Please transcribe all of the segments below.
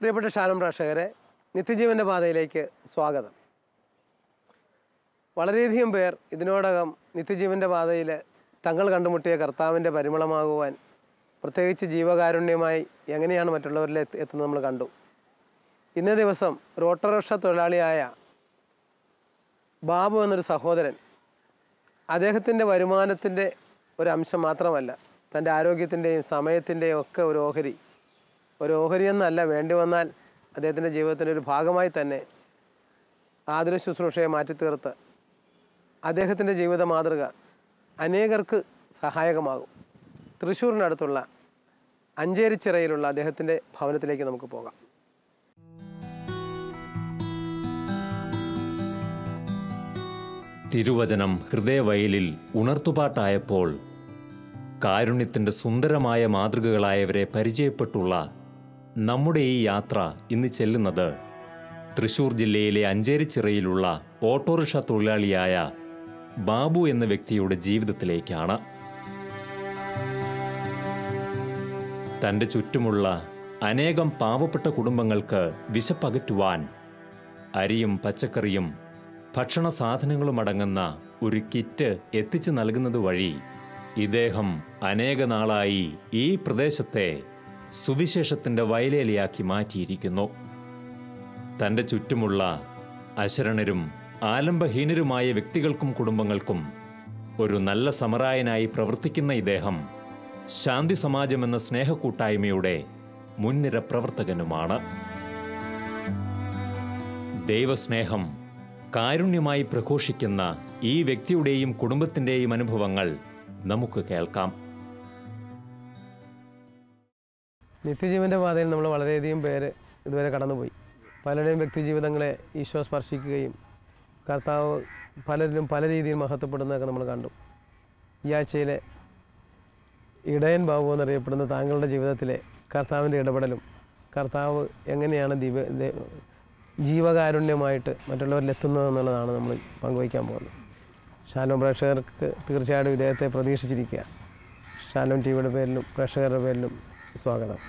പ്രിയപ്പെട്ട ഷാലോം പ്രേക്ഷകരെ, നിത്യജീവൻ്റെ പാതയിലേക്ക് സ്വാഗതം. വളരെയധികം പേർ ഇതിനോടകം നിത്യജീവൻ്റെ പാതയിൽ തങ്ങൾ കണ്ടുമുട്ടിയ കർത്താവിൻ്റെ പരിമളമാകുവാൻ, പ്രത്യേകിച്ച് ജീവകാരുണ്യമായി എങ്ങനെയാണ് മറ്റുള്ളവരിൽ എത്തുന്നത് നമ്മൾ കണ്ടു. ഇന്നേ ദിവസം ഒരു ഓട്ടോറിക്ഷ തൊഴിലാളിയായ ബാബു എന്നൊരു സഹോദരൻ, അദ്ദേഹത്തിൻ്റെ വരുമാനത്തിൻ്റെ ഒരു അംശം മാത്രമല്ല, തൻ്റെ ആരോഗ്യത്തിൻ്റെയും സമയത്തിൻ്റെയും ഒക്കെ ഒരു ഓഹരി എന്നല്ല, വേണ്ടി വന്നാൽ അദ്ദേഹത്തിൻ്റെ ജീവിതത്തിൻ്റെ ഒരു ഭാഗമായി തന്നെ ആതുര ശുശ്രൂഷയെ മാറ്റിത്തീർത്ത് അദ്ദേഹത്തിൻ്റെ ജീവിത മാതൃക അനേകർക്ക് സഹായകമാകും. തൃശ്ശൂരിനടുത്തുള്ള അഞ്ചേരിച്ചിറയിലുള്ള അദ്ദേഹത്തിൻ്റെ ഭവനത്തിലേക്ക് നമുക്ക് പോകാം. തിരുവചനം ഹൃദയവയലിൽ ഉണർത്തുപാട്ടായപ്പോൾ കാരുണ്യത്തിൻ്റെ സുന്ദരമായ മാതൃകകളായവരെ പരിചയപ്പെട്ടുള്ള നമ്മുടെ ഈ യാത്ര ഇന്ന് ചെല്ലുന്നത് തൃശ്ശൂർ ജില്ലയിലെ അഞ്ചേരിച്ചിറയിലുള്ള ഓട്ടോറിക്ഷ തൊഴിലാളിയായ ബാബു എന്ന വ്യക്തിയുടെ ജീവിതത്തിലേക്കാണ്. തൻ്റെ ചുറ്റുമുള്ള അനേകം പാവപ്പെട്ട കുടുംബങ്ങൾക്ക് വിശപ്പകറ്റുവാൻ അരിയും പച്ചക്കറിയും ഭക്ഷണ സാധനങ്ങളും അടങ്ങുന്ന ഒരു കിറ്റ് എത്തിച്ചു നൽകുന്നത് വഴി ഇദ്ദേഹം അനേക നാളായി ഈ പ്രദേശത്തെ സുവിശേഷത്തിൻ്റെ വയലേലയാക്കി മാറ്റിയിരിക്കുന്നു. തൻ്റെ ചുറ്റുമുള്ള അശരണരും ആലംബഹീനരുമായ വ്യക്തികൾക്കും കുടുംബങ്ങൾക്കും ഒരു നല്ല സമറായനായി പ്രവർത്തിക്കുന്ന ഇദ്ദേഹം ശാന്തി സമാജം എന്ന സ്നേഹക്കൂട്ടായ്മയുടെ മുൻനിര പ്രവർത്തകനുമാണ്. ദൈവസ്നേഹം കാരുണ്യമായി പ്രഘോഷിക്കുന്ന ഈ വ്യക്തിയുടെയും കുടുംബത്തിൻ്റെയും അനുഭവങ്ങൾ നമുക്ക് കേൾക്കാം. നിത്യജീവൻ്റെ പാതയിൽ നമ്മൾ വളരെയധികം പേര് ഇതുവരെ കടന്നുപോയി. പലരുടെയും വ്യക്തിജീവിതങ്ങളെ ഈശോ സ്പർശിക്കുകയും കർത്താവ് പലരിലും പല രീതിയിൽ മഹത്വപ്പെടുന്നതൊക്കെ നമ്മൾ കണ്ടു. ഈ ആഴ്ചയിലെ ഇടയൻ ബാബു എന്നറിയപ്പെടുന്ന താങ്കളുടെ ജീവിതത്തിലെ കർത്താവിൻ്റെ ഇടപെടലും കർത്താവ് എങ്ങനെയാണ് ജീവകാരുണ്യമായിട്ട് മറ്റുള്ളവരിലെത്തുന്നതെന്നുള്ളതാണ് നമ്മൾ പങ്കുവയ്ക്കാൻ പോകുന്നത്. ഷാലോം പ്രേക്ഷകർക്ക് തീർച്ചയായിട്ടും ഇദ്ദേഹത്തെ പ്രതീക്ഷിച്ചിരിക്കുക. ഷാലോം ടിവിയുടെ പേരിലും പ്രേക്ഷകരുടെ പേരിലും സ്വാഗതം.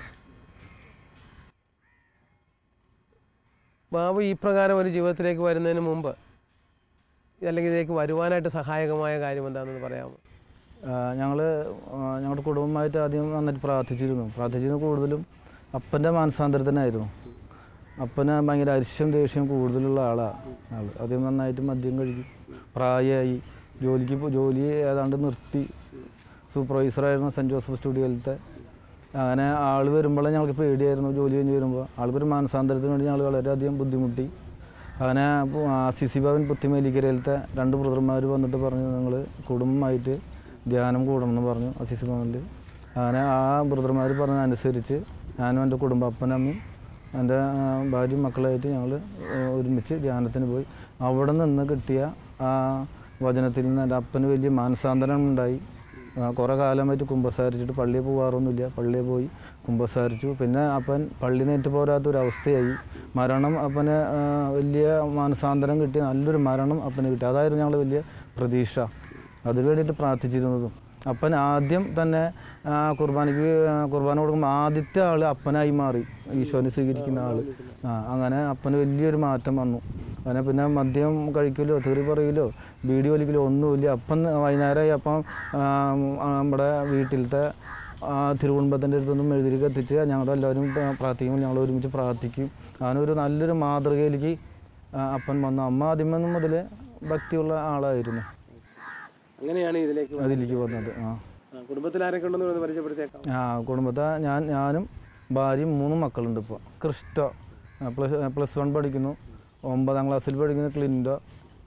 ബാബു ഈ പ്രകാരം ഒരു ജീവിതത്തിലേക്ക് വരുന്നതിന് മുമ്പ് അല്ലെങ്കിൽ ഇതിലേക്ക് വരുവാനായിട്ട് സഹായകമായ കാര്യം എന്താണെന്ന് പറയാമോ? ഞങ്ങളുടെ കുടുംബമായിട്ട് ആദ്യം നന്നായിട്ട് പ്രാർത്ഥിച്ചിരുന്നു. കൂടുതലും അപ്പൻ്റെ മാനസാന്തരത്തിനായിരുന്നു. അപ്പന് ഭയങ്കര അരിശം ദേഷ്യം കൂടുതലുള്ള ആളാണ്. ആദ്യം നന്നായിട്ട് മദ്യം കഴിക്കും, പ്രായമായി, ജോലി ഏതാണ്ട് നിർത്തി. സൂപ്പർവൈസറായിരുന്നു സെൻറ്റ് ജോസഫ് സ്റ്റുഡിയോയിലത്തെ. അങ്ങനെ ആൾ വരുമ്പോഴേ ഞങ്ങൾക്ക് പേടിയായിരുന്നു. ജോലി കഴിഞ്ഞ് വരുമ്പോൾ ആൾക്കൊരു മാനസാന്തരത്തിന് വേണ്ടി ഞങ്ങൾ വളരെയധികം ബുദ്ധിമുട്ടി. അങ്ങനെ സിസി ഭവൻ പുത്തിമേലിക്കരയിലത്തെ 2 ബ്രദർമാർ വന്നിട്ട് പറഞ്ഞു, നിങ്ങൾ കുടുംബമായിട്ട് ധ്യാനം കൂടണമെന്ന് പറഞ്ഞു സിസി ഭവനിൽ. അങ്ങനെ ആ ബ്രദർമാർ പറഞ്ഞതനുസരിച്ച് ഞാനും എൻ്റെ കുടുംബം, അപ്പനമ്മയും എൻ്റെ ഭാര്യയും മക്കളായിട്ട് ഞങ്ങൾ ഒരുമിച്ച് ധ്യാനത്തിന് പോയി. അവിടെ നിന്ന് കിട്ടിയ ആ വചനത്തിൽ നിന്ന് എൻ്റെ അപ്പന് വലിയ മാനസാന്തരം ഉണ്ടായി. കുറേ കാലമായിട്ട് കുമ്പസാരിച്ചിട്ട് പള്ളിയിൽ പോകാറൊന്നുമില്ല. പള്ളിയിൽ പോയി കുമ്പസാരിച്ചു. പിന്നെ അപ്പൻ പള്ളി നേറ്റ് പോരാത്തൊരവസ്ഥയായി. മരണം അപ്പന് വലിയ മാനസാന്തരം കിട്ടി, നല്ലൊരു മരണം അപ്പന് കിട്ടി. അതായിരുന്നു ഞങ്ങൾ വലിയ പ്രതീക്ഷ. അതിനു വേണ്ടിയിട്ട് പ്രാർത്ഥിച്ചിരുന്നതും. അപ്പൻ ആദ്യം തന്നെ കുർബാന കൊടുക്കുമ്പോൾ ആദ്യത്തെ ആൾ അപ്പനായി മാറി, ഈശോനെ സ്വീകരിക്കുന്ന ആൾ. അങ്ങനെ അപ്പന് വലിയൊരു മാറ്റം വന്നു. അങ്ങനെ പിന്നെ മദ്യം കഴിക്കലോ തെറി പറയിലോ ബീഡി വലിക്കലോ ഒന്നുമില്ല. അപ്പം വൈകുന്നേരമായി അപ്പം നമ്മുടെ വീട്ടിലത്തെ തിരുകുടുംബത്തിൻ്റെ അടുത്തൊന്നും എഴുതിരിക്ക് എത്തിച്ച് ഞങ്ങളെല്ലാവരും പ്രാർത്ഥിക്കുമ്പോൾ ഞങ്ങൾ ഒരുമിച്ച് പ്രാർത്ഥിക്കും. അങ്ങനൊരു നല്ലൊരു മാതൃകയിലേക്ക് അപ്പൻ വന്നു. അമ്മ ആദ്യമേ മുതൽ ഭക്തിയുള്ള ആളായിരുന്നു. അങ്ങനെയാണ് അതിലേക്ക് വന്നത്. കുടുംബത്തിൽ ആരൊക്കെ ഉണ്ടെന്ന് പരിചയപ്പെടുത്തിയേക്കാം. കുടുംബത്തെ ഞാനും ഭാര്യയും 3 മക്കളുണ്ട്. ഇപ്പോൾ ക്രിസ്റ്റ +1 പഠിക്കുന്നു, 9ാം ക്ലാസ്സിൽ പഠിക്കുന്നു.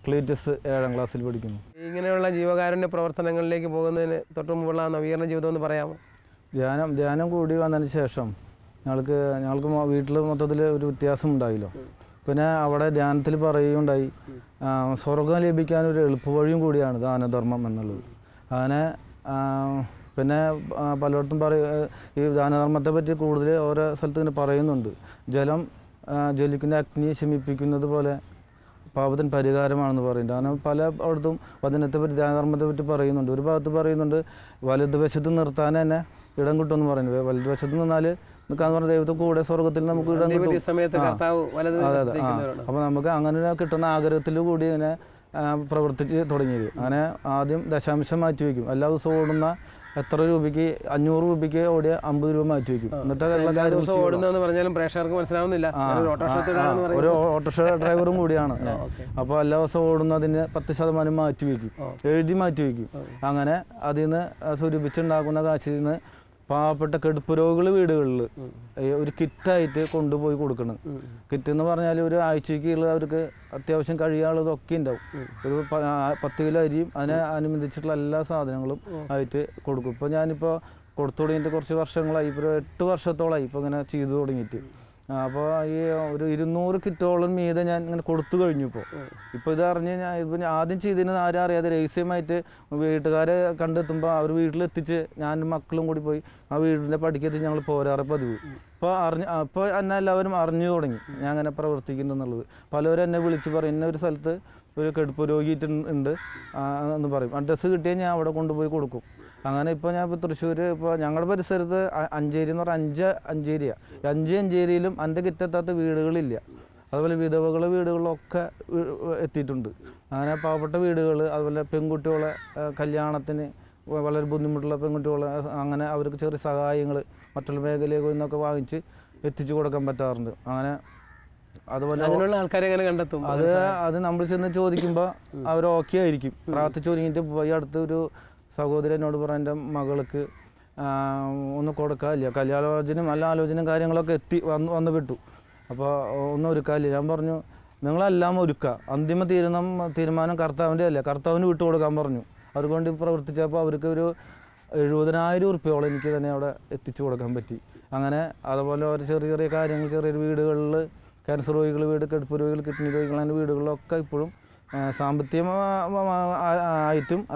ക്ലീറ്റസ് 7ാം ക്ലാസ്സിൽ പഠിക്കുന്നു. ഇങ്ങനെയുള്ള ജീവകാരുണ്യ പ്രവർത്തനങ്ങളിലേക്ക് പോകുന്നതിന് തൊട്ട് മുമ്പുള്ള നവീകരണ ജീവിതം എന്ന് പറയാമോ? ധ്യാനം കൂടി വന്നതിന് ശേഷം ഞങ്ങൾക്ക് വീട്ടിൽ മൊത്തത്തിൽ ഒരു വ്യത്യാസം ഉണ്ടായില്ലോ. പിന്നെ അവിടെ ധ്യാനത്തിൽ പറയുകയുണ്ടായി, സ്വർഗം ലഭിക്കാനൊരു എളുപ്പവഴിയും കൂടിയാണ് ദാനധർമ്മം എന്നുള്ളത്. അങ്ങനെ പിന്നെ പലയിടത്തും ഈ ദാനധർമ്മത്തെ പറ്റി കൂടുതൽ ഓരോ സ്ഥലത്ത് ഇങ്ങനെ പറയുന്നുണ്ട്. ജ്വലിക്കുന്ന അഗ്നി ശമിപ്പിക്കുന്നത് പോലെ പാപത്തിന് പരിഹാരമാണെന്ന് പറയുന്നുണ്ട്. അങ്ങനെ പലയിടത്തും വചനത്തെ പറ്റി ദാനധർമ്മത്തെ പറ്റി പറയുന്നുണ്ട്. ഒരു ഭാഗത്ത് പറയുന്നുണ്ട് വലതുവശത്ത് നിർത്താൻ തന്നെ ഇടം കിട്ടുമെന്ന് പറയുന്നത്. വലതുവശത്ത് നിന്നാൽ നിൽക്കാന്ന് പറഞ്ഞാൽ ദൈവത്തെ കൂടെ സ്വർഗത്തിൽ നമുക്ക് ഇടാൻ കിട്ടും. അതെ അതെ. അപ്പോൾ നമുക്ക് അങ്ങനെ കിട്ടുന്ന ആഗ്രഹത്തിൽ കൂടി ഇങ്ങനെ പ്രവർത്തിച്ച് തുടങ്ങിയത്. അങ്ങനെ ആദ്യം ദശാംശം മാറ്റി വയ്ക്കും. എല്ലാ ദിവസവും ഓടുന്ന എത്ര രൂപയ്ക്ക് 500 രൂപയ്ക്ക് ഓടിയ 50 രൂപ മാറ്റി വയ്ക്കും. എന്നിട്ട് ഒരു ഓട്ടോറിക്ഷ ഡ്രൈവറും കൂടിയാണ്. അപ്പോൾ എല്ലാ ദിവസവും ഓടുന്നതിന് 10% മാറ്റി വയ്ക്കും, എഴുതി മാറ്റി വയ്ക്കും. അങ്ങനെ അതിൽ നിന്ന് സ്വരൂപിച്ചുണ്ടാക്കുന്ന കാശിൽ നിന്ന് പാവപ്പെട്ട കെടുപ്പ് രോഗികൾ വീടുകളിൽ ഒരു കിറ്റായിട്ട് കൊണ്ടുപോയി കൊടുക്കണം. കിറ്റ് എന്ന് പറഞ്ഞാൽ ഒരു ആഴ്ചയ്ക്കുള്ള അവർക്ക് അത്യാവശ്യം കഴിയാനുള്ളതൊക്കെ ഉണ്ടാവും. ഒരു 10 കിലോ അരിയും അതിനനുബന്ധിച്ചിട്ടുള്ള എല്ലാ സാധനങ്ങളും ആയിട്ട് കൊടുക്കും. ഇപ്പോൾ ഞാനിപ്പോൾ കൊടുത്തു തുടങ്ങിയിട്ട് കുറച്ച് വർഷങ്ങളായി, ഇപ്പോൾ 8 വർഷത്തോളമായി ഇപ്പോൾ ഇങ്ങനെ ചെയ്തു തുടങ്ങിയിട്ട്. അപ്പോൾ ഈ ഒരു 200 കിറ്റോളം മീതെ ഞാൻ ഇങ്ങനെ കൊടുത്തു കഴിഞ്ഞു. ഇപ്പോൾ ഇത് അറിഞ്ഞ് ഞാൻ ഇപ്പം ആദ്യം ചെയ്തതിന് ആരും അറിയാതെ രഹസ്യമായിട്ട് വീട്ടുകാരെ കണ്ടെത്തുമ്പോൾ അവർ വീട്ടിലെത്തിച്ച് ഞാനും മക്കളും കൂടി പോയി ആ വീടിൻ്റെ പടിക്കെത്തിച്ച് ഞങ്ങൾ പോരാറ് പതിവ്. അപ്പോൾ എന്നെ എല്ലാവരും അറിഞ്ഞു തുടങ്ങി ഞാൻ അങ്ങനെ പ്രവർത്തിക്കുന്നുണ്ടെന്നുള്ളത്. പലരും എന്നെ വിളിച്ച് പറയും ഇന്ന ഒരു സ്ഥലത്ത് ഒരു കെടുപ്പ് രോഗിയിട്ട് ഉണ്ട് എന്ന് പറയും. അഡ്രസ്സ് കിട്ടിയാൽ ഞാൻ അവിടെ കൊണ്ടുപോയി കൊടുക്കും. അങ്ങനെ ഇപ്പോൾ ഞാൻ ഇപ്പോൾ തൃശ്ശൂർ, ഇപ്പോൾ ഞങ്ങളുടെ പരിസരത്ത് അഞ്ചേരി എന്ന് പറഞ്ഞാൽ 5 അഞ്ചേരിയാണ്. 5 അഞ്ചേരിയിലും എൻ്റെ കിറ്റെത്താത്ത വീടുകളില്ല. അതുപോലെ വിധവകളുടെ വീടുകളിലൊക്കെ എത്തിയിട്ടുണ്ട്. അങ്ങനെ പാവപ്പെട്ട വീടുകൾ, അതുപോലെ പെൺകുട്ടികളെ കല്യാണത്തിന് വളരെ ബുദ്ധിമുട്ടുള്ള പെൺകുട്ടികളെ അങ്ങനെ അവർക്ക് ചെറിയ സഹായങ്ങൾ മറ്റുള്ള മേഖലയിൽ നിന്നൊക്കെ വാങ്ങിച്ച് എത്തിച്ചു കൊടുക്കാൻ പറ്റാറുണ്ട്. അങ്ങനെ അതുപോലെ ആൾക്കാരെ കണ്ടെത്തും. അത് നമ്മൾ ചെന്ന് ചോദിക്കുമ്പോൾ അവർ ഓക്കെ ആയിരിക്കും. പ്രാർത്ഥിച്ചു തുടങ്ങിയിട്ട് പോയി അടുത്തൊരു സഹോദരൻ എന്നോട് പറഞ്ഞ എൻ്റെ മകൾക്ക് ഒന്നും കൊടുക്കാനില്ല, കല്യാണാലോചനയും നല്ല ആലോചനയും കാര്യങ്ങളൊക്കെ വന്നു വിട്ടു. അപ്പോൾ ഒന്നും ഒരുക്കാനില്ല. ഞാൻ പറഞ്ഞു നിങ്ങളെല്ലാം ഒരുക്കുക, അന്തിമ തീരുമാനം കർത്താവിൻ്റെ അല്ല, കർത്താവിന് വിട്ടു കൊടുക്കാൻ പറഞ്ഞു. അവർക്ക് വേണ്ടി പ്രവർത്തിച്ചപ്പോൾ അവർക്ക് ഒരു 70,000 ഉറുപ്പ്യോളം എനിക്ക് തന്നെ അവിടെ എത്തിച്ചു കൊടുക്കാൻ പറ്റി. അങ്ങനെ അതുപോലെ ഒരു ചെറിയ ചെറിയ കാര്യങ്ങൾ, ചെറിയൊരു വീടുകളിൽ ക്യാൻസർ രോഗികൾ വീട്, കെടുപ്പ് രോഗികൾ, കിഡ്നി രോഗികൾ, അങ്ങനെ വീടുകളിലൊക്കെ ഇപ്പോഴും സാമ്പത്തികമായിട്ടും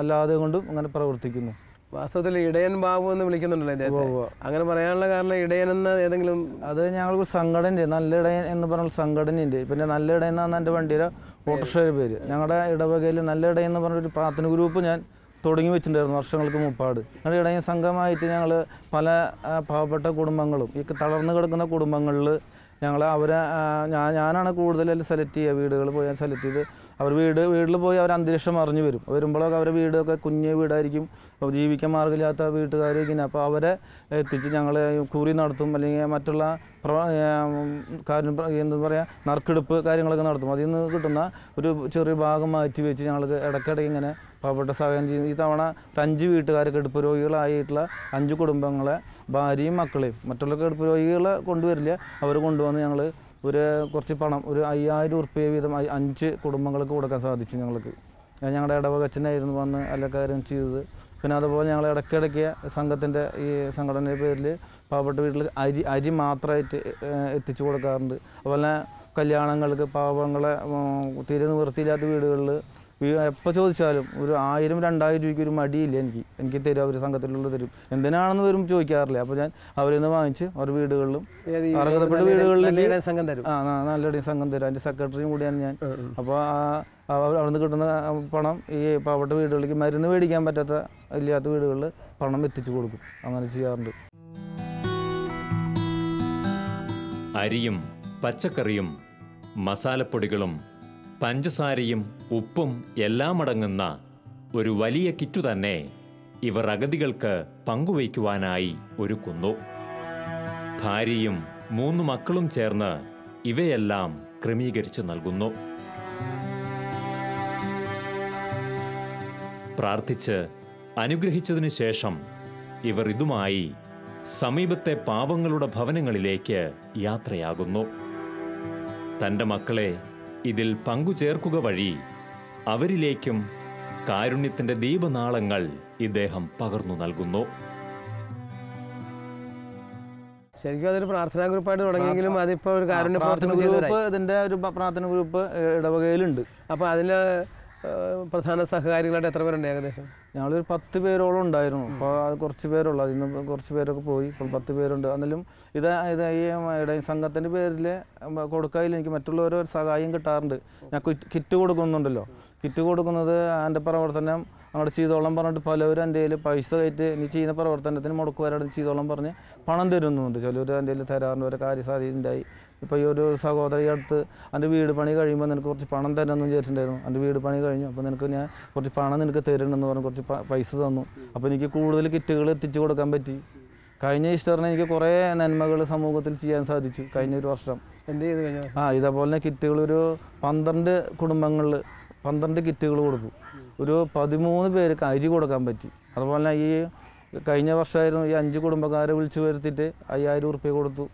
അല്ലാതെ കൊണ്ടും അങ്ങനെ പ്രവർത്തിക്കുന്നു. വാസ്തവത്തിൽ ഇടയൻ ബാബു എന്ന് വിളിക്കുന്നുണ്ടല്ലോ ഇദ്ദേഹത്തെ. അങ്ങനെ പറയാനുള്ള കാരണം ഇടയൻ എന്ന ഏതെങ്കിലും അത് ഞങ്ങൾക്ക് സംഘടനയുണ്ട്, നല്ല ഇടയൻ എന്ന് പറഞ്ഞ സംഘടനയുണ്ട്. പിന്നെ നല്ല ഇടയൻ എന്നാണ് എൻ്റെ വണ്ടിയുടെ ഓട്ടോറിക്ഷയുടെ പേര്. ഞങ്ങളുടെ ഇടവകയിൽ നല്ല ഇടയൻ എന്ന് പറഞ്ഞൊരു പ്രാർത്ഥന ഗ്രൂപ്പ് ഞാൻ തുടങ്ങി വെച്ചിട്ടുണ്ടായിരുന്നു വർഷങ്ങൾക്ക് മുമ്പാട്. ഞങ്ങളുടെ ഇടയൻ സംഘമായിട്ട് ഞങ്ങൾ പല പാവപ്പെട്ട കുടുംബങ്ങളും ഈ തളർന്നു കിടക്കുന്ന കുടുംബങ്ങളിൽ ഞങ്ങൾ ഞാനാണ് കൂടുതൽ സെലക്ട് ചെയ്യുക. വീടുകൾ പോയി സെലക്ട് ചെയ്ത് അവർ വീട്ടിൽ പോയി അവർ അന്തരീക്ഷം അറിഞ്ഞു വരുമ്പോഴൊക്കെ അവരുടെ വീടൊക്കെ കുഞ്ഞ് വീടായിരിക്കും, ജീവിക്കാൻ മാർഗ്ഗമില്ലാത്ത വീട്ടുകാരിങ്ങനെ. അപ്പോൾ അവരെ എത്തിച്ച് ഞങ്ങൾ കുറി നടത്തും, അല്ലെങ്കിൽ മറ്റുള്ള എന്താ പറയുക നറുക്കെടുപ്പ് കാര്യങ്ങളൊക്കെ നടത്തും. അതിൽ നിന്ന് കിട്ടുന്ന ഒരു ചെറിയ ഭാഗം മാറ്റി വെച്ച് ഞങ്ങൾക്ക് ഇടയ്ക്കിടയ്ക്ക് ഇങ്ങനെ പാവപ്പെട്ട സഹായം ചെയ്യും. ഈ തവണ 5 വീട്ടുകാരെ കെടുപ്പ് രോഗികളായിട്ടുള്ള 5 കുടുംബങ്ങളെ ഭാര്യയും മക്കളെയും, മറ്റുള്ള കെടുപ്പ് രോഗികളെ കൊണ്ടുവരില്ല, അവർ കൊണ്ടുവന്ന് ഞങ്ങൾ കുറച്ച് പണം ഒരു 5,000 ഉറുപ്പ്യ വീതം 5 കുടുംബങ്ങൾക്ക് കൊടുക്കാൻ സാധിച്ചു ഞങ്ങൾക്ക്. ഞങ്ങളുടെ ഇടവകച്ചനായിരുന്നു വന്ന് എല്ലാ കാര്യം ചെയ്തത്. പിന്നെ അതുപോലെ ഞങ്ങൾ ഇടയ്ക്കിടയ്ക്ക് സംഘത്തിൻ്റെ ഈ സംഘടനയുടെ പേരിൽ പാവപ്പെട്ട വീട്ടിൽ അരി മാത്രമായിട്ട് എത്തിച്ചു കൊടുക്കാറുണ്ട്. അതുപോലെ കല്യാണങ്ങൾക്ക് പാവങ്ങളെ തീരെ നിവൃത്തിയില്ലാത്ത വീടുകളിൽ എപ്പോൾ ചോദിച്ചാലും ഒരു 1,000-2,000 രൂപയ്ക്ക് ഒരു മടിയില്ല എനിക്ക് തരും. അവർ സംഘത്തിലുള്ള തരും. എന്തിനാണെന്ന് വരും ചോദിക്കാറില്ല. അപ്പോൾ ഞാൻ അവരിൽ നിന്ന് വാങ്ങിച്ച് അവർ വീടുകളിലും അർഹതപ്പെട്ട വീടുകളിലേക്ക് നല്ലൊരു സംഘം തരും. അതിൻ്റെ സെക്രട്ടറിയും കൂടിയാണ് ഞാൻ. അപ്പോൾ അവിടെ നിന്ന് കിട്ടുന്ന പണം ഈ പാവപ്പെട്ട വീടുകളിലേക്ക് മരുന്ന് മേടിക്കാൻ ഇല്ലാത്ത വീടുകളിൽ പണം എത്തിച്ചു കൊടുക്കും. അങ്ങനെ ചെയ്യാറുണ്ട്. അരിയും പച്ചക്കറിയും മസാലപ്പൊടികളും പഞ്ചസാരയും ഉപ്പും എല്ലാം അടങ്ങുന്ന ഒരു വലിയ കിറ്റു തന്നെ ഇവർ അഗതികൾക്ക് പങ്കുവയ്ക്കുവാനായി ഒരുക്കുന്നു. ഭാര്യയും 3 മക്കളും ചേർന്ന് ഇവയെല്ലാം ക്രമീകരിച്ചു നൽകുന്നു. പ്രാർത്ഥിച്ച് അനുഗ്രഹിച്ചതിനു ശേഷം ഇവർ ഇതുമായി സമീപത്തെ പാവങ്ങളുടെ ഭവനങ്ങളിലേക്ക് യാത്രയാകുന്നു. തൻ്റെ മക്കളെ ഇതിൽ പങ്കുചേർക്കുക വഴി അവരിലേക്കും കാരുണ്യത്തിൻ്റെ ദീപനാളങ്ങൾ ഇദ്ദേഹം പകർന്നു നൽകുന്നു. ശരിക്കും അതൊരു പ്രാർത്ഥനാ ഗ്രൂപ്പായിട്ട് തുടങ്ങിയെങ്കിലും അതിപ്പോൾ ഒരു കാരുണ്യ ഗ്രൂപ്പ്, ഇതിൻ്റെ ഒരു പ്രാർത്ഥന ഗ്രൂപ്പ് ഇടവകയിലുണ്ട്. അപ്പോൾ അതിൽ പ്രധാന സഹകാരികളായിട്ട് എത്ര പേരുണ്ട് ഏകദേശം? ഞങ്ങളൊരു 10 പേരോളം ഉണ്ടായിരുന്നു. അപ്പോൾ അത് കുറച്ച് പേരുള്ളൂ, അതിൽ നിന്ന് കുറച്ച് പേരൊക്കെ പോയി. ഇപ്പോൾ 10 പേരുണ്ട്. എന്നാലും ഇത് ഈ ഇടയ സംഘത്തിൻ്റെ പേരിൽ കൊടുക്കാതില്ല, എനിക്ക് മറ്റുള്ളവരോ ഒരു സഹായം കിട്ടാറുണ്ട്. ഞാൻ കിറ്റ് കൊടുക്കുന്നുണ്ടല്ലോ, കിറ്റ് കൊടുക്കുന്നത് എൻ്റെ പ്രവർത്തനം അങ്ങോട്ട് ചെയ്തോളം പറഞ്ഞിട്ട് പലവരും എൻ്റെ കയ്യിൽ പൈസ കയറ്റി നീ ചെയ്യുന്ന പ്രവർത്തനത്തിന് മുടക്ക് വരാതെ ചെയ്തോളം പറഞ്ഞ് പണം തരുന്നുണ്ട്. ചിലവർ എൻ്റെ കയ്യിൽ തരാറുണ്ട്, ഒരു കാര്യസാധ്യത ഉണ്ടായി. ഇപ്പോൾ ഈ ഒരു സഹോദരി അടുത്ത് എൻ്റെ വീട് പണി കഴിയുമ്പോൾ നിനക്ക് കുറച്ച് പണം തരാമെന്ന് വിചാരിച്ചിട്ടുണ്ടായിരുന്നു. എൻ്റെ വീട് പണി കഴിഞ്ഞു, അപ്പോൾ നിനക്ക് ഞാൻ കുറച്ച് പണം നിനക്ക് തരുന്നുണ്ടെന്ന് പറഞ്ഞ് കുറച്ച് പൈസ തന്നു. അപ്പോൾ എനിക്ക് കൂടുതൽ കിറ്റുകൾ എത്തിച്ചു കൊടുക്കാൻ പറ്റി. കഴിഞ്ഞ ഈസ്റ്ററിന് എനിക്ക് കുറേ നന്മകൾ സമൂഹത്തിൽ ചെയ്യാൻ സാധിച്ചു കഴിഞ്ഞ ഒരു വർഷം. എന്ത് ചെയ്തു കഴിഞ്ഞ? ഇതേപോലെ തന്നെ കിറ്റുകൾ ഒരു 12 കുടുംബങ്ങളിൽ 12 കിറ്റുകൾ കൊടുത്തു. ഒരു 13 പേർക്ക് അരി കൊടുക്കാൻ പറ്റി. അതുപോലെ തന്നെ ഈ കഴിഞ്ഞ വർഷമായിരുന്നു ഈ 5 കുടുംബക്കാരെ വിളിച്ചു വരുത്തിയിട്ട് 5000 ഉറുപ്പ്യ കൊടുത്തു.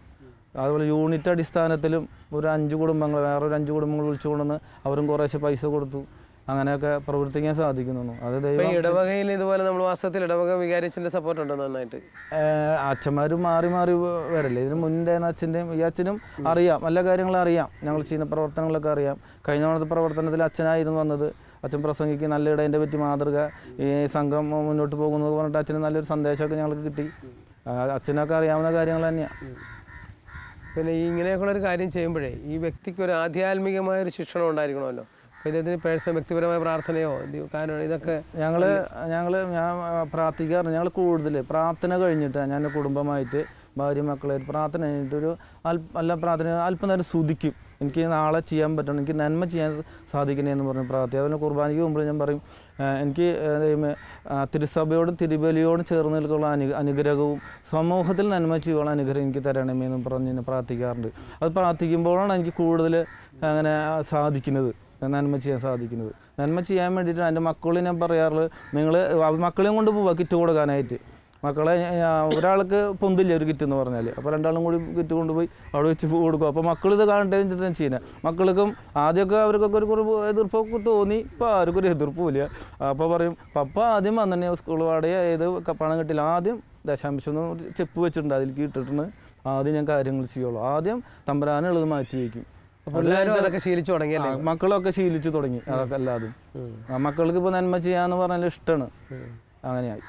അതുപോലെ യൂണിറ്റ് അടിസ്ഥാനത്തിലും ഒരു 5 കുടുംബങ്ങൾ, വേറൊരു 5 കുടുംബങ്ങൾ വിളിച്ചു കൊണ്ടുവന്ന് അവരും കുറേശ്ശെ പൈസ കൊടുത്തു. അങ്ങനെയൊക്കെ പ്രവർത്തിക്കാൻ സാധിക്കുന്നു. അത് ഇടവകയിൽ ഇതുപോലെ നമ്മൾ വാസ്തവത്തിൽ ഇടവക വികാരിച്ചിൻ്റെ സപ്പോർട്ട് ഉണ്ടോ? നന്നായിട്ട് അച്ഛന്മാരും മാറി മാറി വരല്ലേ. ഇതിന് മുന്നേ അച്ഛൻ്റെയും ഈ അച്ഛനും അറിയാം, എല്ലാ കാര്യങ്ങളും അറിയാം, ഞങ്ങൾ ചെയ്യുന്ന പ്രവർത്തനങ്ങളൊക്കെ അറിയാം. കഴിഞ്ഞ തവണത്തെ പ്രവർത്തനത്തിൽ അച്ഛനായിരുന്നു വന്നത്. അച്ഛൻ പ്രസംഗിക്ക് നല്ല ഇടേൻ്റെ പറ്റി മാതൃക, ഈ സംഘം മുന്നോട്ട് പോകുന്നത് പറഞ്ഞിട്ട് അച്ഛന് നല്ലൊരു സന്ദേശമൊക്കെ ഞങ്ങൾക്ക് കിട്ടി. അച്ഛനൊക്കെ അറിയാവുന്ന കാര്യങ്ങൾ തന്നെയാണ്. പിന്നെ ഈ ഇങ്ങനെയൊക്കെയുള്ളൊരു കാര്യം ചെയ്യുമ്പോഴേ ഈ വ്യക്തിക്ക് ഒരു ആധ്യാത്മികമായൊരു ശിക്ഷണം ഉണ്ടായിരിക്കണമല്ലോ. ഇദ്ദേഹത്തിന് വ്യക്തിപരമായ പ്രാർത്ഥനയോ കാരണം ഇതൊക്കെ ഞാൻ പ്രാർത്ഥിക്കാറുണ്ട്. ഞങ്ങൾ കൂടുതൽ പ്രാർത്ഥന കഴിഞ്ഞിട്ട് ഞാൻ കുടുംബമായിട്ട് ഭാര്യ മക്കളായിട്ട് പ്രാർത്ഥന കഴിഞ്ഞിട്ടൊരു പ്രാർത്ഥന അല്പനേരം സ്തുതിക്കും. എനിക്ക് നാളെ ചെയ്യാൻ പറ്റണം, എനിക്ക് നന്മ ചെയ്യാൻ സാധിക്കണേ എന്ന് പറഞ്ഞ് പ്രാർത്ഥിക്കും. അതുപോലെ കുർബാനയ്ക്ക് മുമ്പ് ഞാൻ പറയും, എനിക്ക് തിരുസഭയോടും തിരുബലിയോടും ചേർന്ന് നിൽക്കുള്ള അനുഗ്രഹവും സമൂഹത്തിൽ നന്മ ചെയ്യാനുള്ള അനുഗ്രഹം എനിക്ക് തരണമേ എന്ന് പറഞ്ഞ് ഞാൻ പ്രാർത്ഥിക്കാറുണ്ട്. അത് പ്രാർത്ഥിക്കുമ്പോഴാണ് എനിക്ക് കൂടുതൽ അങ്ങനെ സാധിക്കുന്നത്, നന്മ ചെയ്യാൻ സാധിക്കുന്നത്. നന്മ ചെയ്യാൻ വേണ്ടിയിട്ട് എൻ്റെ മക്കളെ ഞാൻ പറയാറുള്ളത്, നിങ്ങൾ മക്കളെയും കൊണ്ട് പോവുക കിറ്റ് കൊടുക്കാനായിട്ട്. മക്കളെ ഒരാൾക്ക് പൊന്തില്ല ഒരു കിറ്റ് എന്ന് പറഞ്ഞാൽ, അപ്പോൾ രണ്ടാളും കൂടി കിറ്റ് കൊണ്ടുപോയി അവിടെ വെച്ച് കൊടുക്കും. അപ്പോൾ മക്കളിത് കാണട്ടെ വെച്ചിട്ട് ഞാൻ ചെയ്യുന്നത്. മക്കൾക്കും ആദ്യമൊക്കെ അവർക്കൊക്കെ ഒരു എതിർപ്പൊക്കെ തോന്നി, ഇപ്പോൾ ആർക്കും ഒരു എതിർപ്പുമില്ല. അപ്പോൾ പറയും, പപ്പ ആദ്യം വന്നെ സ്കൂൾ വാടക ഏത് പണം കിട്ടില്ല, ആദ്യം ദശാംശം ചെപ്പ് വെച്ചിട്ടുണ്ട്, അതിലേക്ക് ഇട്ടിട്ടുണ്ട് ആദ്യം ഞാൻ കാര്യങ്ങൾ ചെയ്യുള്ളൂ. ആദ്യം തമ്പരാനുള്ളത് മാറ്റി വയ്ക്കും. മക്കളൊക്കെ ശീലിച്ചു തുടങ്ങി. അതൊക്കെ അല്ലാതും മക്കൾക്ക് ഇപ്പോൾ നന്മ ചെയ്യാന്ന് പറഞ്ഞാൽ ഇഷ്ടമാണ്. അങ്ങനെയായി.